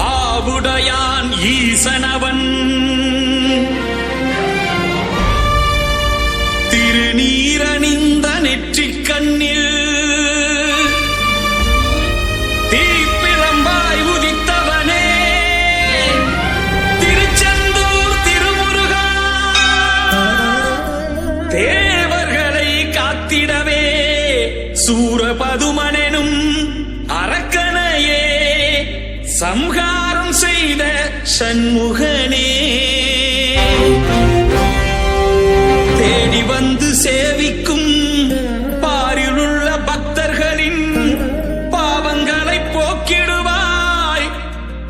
ஆவுடையான் ஈசனவன் திருநீரணிந்த நெற்றிக் கண்ணில் தீப்பிழம்பாய் உதித்தவனே திருச்செந்தூர் திருமுருகா, தேவர்களை காத்திடவே சூரபதுமனெனும் அரக்கனையே சம்ஹாரம் செய்த சண்முகனே, தேடி வந்து சேவிக்கும் பாரிலுள்ள பக்தர்களின் பாவங்களை போக்கிடுவாய்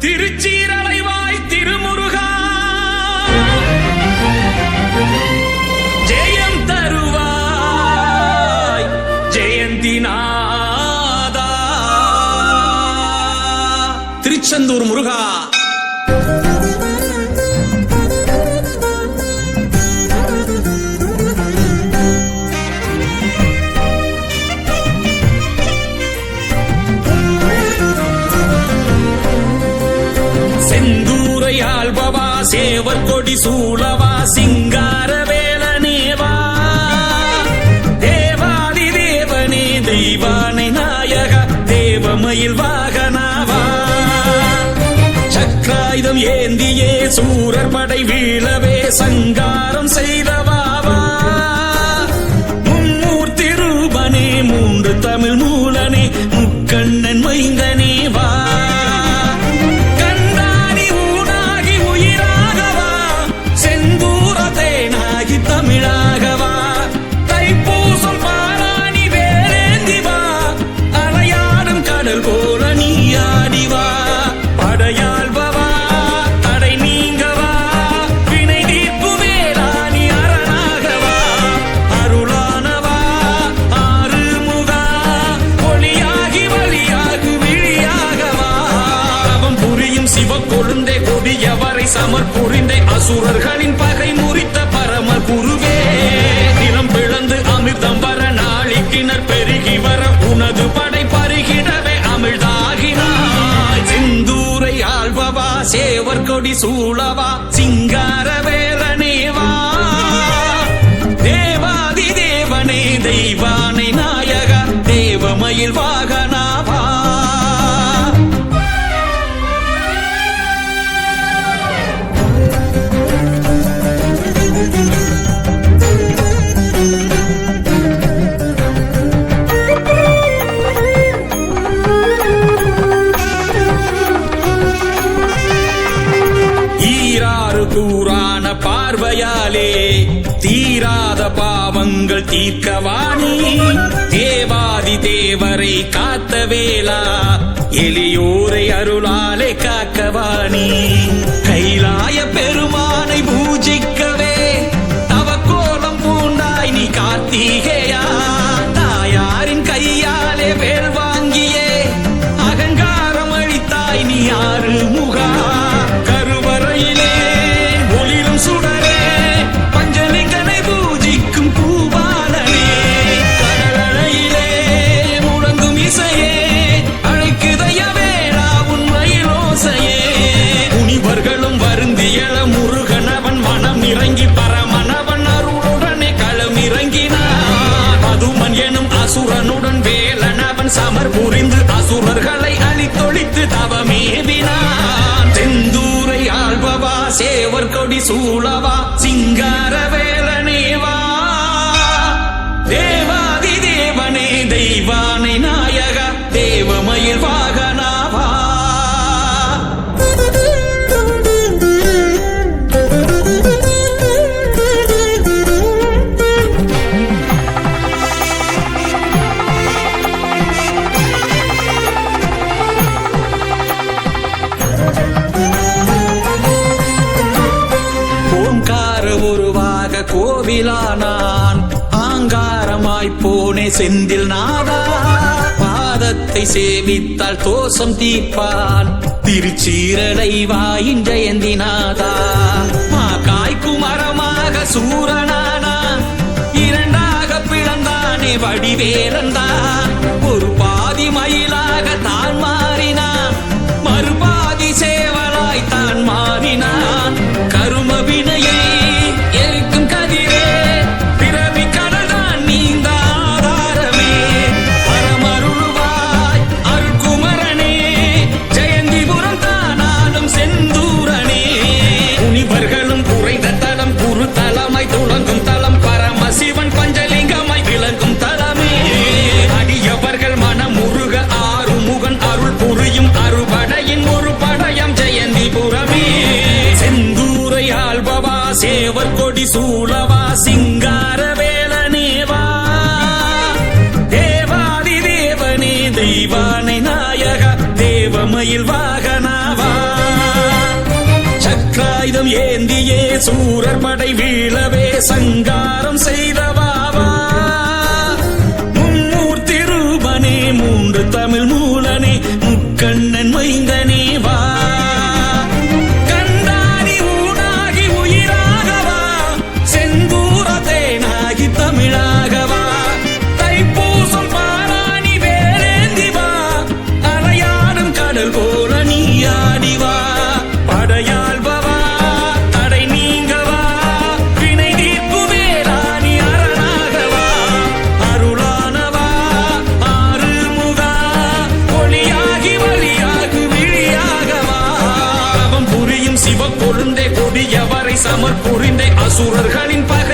திருச்சீரலைவாய் திருமுருகா, ஜெயம் தருவாய் ஜெயந்திநாதா திருச்செந்தூர் முருகா. செந்தூரை ஆள்பவா சேவர் கொடி சூழவா சிங்கார வேலனேவா, தேவாதி தேவனே தெய்வானை நாயக தேவமயில் வாகனாவா, சக்கராயுதம் ஏந்தியே சூரர் படை வீழவே சங்காரம் செய்தவாவா, மும்மூர்த்தி ரூபனே மூன்று தமிழ் மூலனே முக்கண்ணன் மைந்தனே வா, கண்டானி ஊனாகி உயிராகவா செந்தூரதேனாகி தமிழாகவா, தைப்பூசம் பாராணி வேலேந்திவா அலையாடும் கடல் போல நீயாடிவா, படையாள்பவா தடை நீங்கவா வினை தீர்ப்பு வேளாணி அரணாகவா, அருளானவா ஆறுமுகா ஒளியாகி வழியாகு விழியாகவா, தவம் புரியும் சிவக்கொழுந்தே கொடியவரை சமர் புரிந்தே அசுரர்களின் பகை முறித்த பரமர் குருவே, நிலம் பிளந்து அமிர்தம் வர நாளிக்கிணர் பெருகி வர உனது படை பருகிடவே அமிழ்தாகினாய், செந்தூரை ஆள்பவா சேவர் கொடி சூழவா சிங்கார வேலனேவா, தேவாதி தேவனே தெய்வானை நாயக தேவமயில் வாகனாவா. ஈராறு கூறான பார்வையாலே தீராத பாவங்கள் தீர்க்கவாணி, தேவாதி தேவரை காத்த வேளா எளியோரை அருளாலே காக்கவாணி, கைலாய பெருமானை பூஜிக்கவே தவக்கோலம் பூண்டாய் நீ கார்த்திகேயா, தாயாரின் கையாலே வேல் வாங்கியே அகங்காரம் அழித்தாய் நீ ஆறுமுகா, கருவறையிலே ஒளிரும் சுடரே பஞ்சலிங்கனை பூஜிக்கும் பூபாலனே, கடலலையிலே முழங்கும் இசையே அழைக்குதைய வேளா உண்மையிலோசையே, முனிவர்களும் வருந்தியல முருகனவன் மனம் இறங்கி பரமனவன் அருளுடனே களம் இறங்கினான், பதுமன் எனும் அசுரனுடன் வேலனவன் சமர் புரிந்து அசுரர்களை அழித்தொழித்து தவமேவினான், செந்தூரை ஆள்பவா சேவர் கொடி சூழவா சிங்கார வேலனேவா, தேவாதி தேவனே தெய்வானை நாயக தேவமயில் வாகனாவா. ஓங்கார உருவாக கோவிலானான் ஆங்காரமாய் போனே செந்தில் நாதா, பாதத்தை சேவித்தால் தோஷம் தீர்ப்பான் திருச்சீரலைவாயின் ஜெயந்திநாதா, மா காய்க்கும் மரமாக சூரனானா இரண்டாக பிளந்தானே வடிவேலந்தான், ஒரு பாதி மயிலாக தான் மாறினான் செல்வமயில் வாகனாவா சக்கராயுதம் ஏந்தியே சூரர் படை வீழவே சங்காரம் செய்தவாவா மும்மூர்த்தி ரூபனே மூன்று தமிழ் மூலனே முக்கண்ணன் மைந்தனே வா கண்டானி ஊனாகி உயிராகவா செந்தூர தேனாகி தமிழாகவா தைப்பூசம் பாராணி வேலேந்தி வா அலையாடும் கடல் போல நீயாடி வா படையால் பவா தடை நீங்கவா வினை தீர்ப்பு வேளாணி அரணாகவா அருளானவா ஆறுமுகா ஒளியாகி வழியாகு விழியாகவா அவன் புரியும் சிவ கொழுந்தே கொடியவரை சமர் புரிந்தே அசுரர்களின் பகை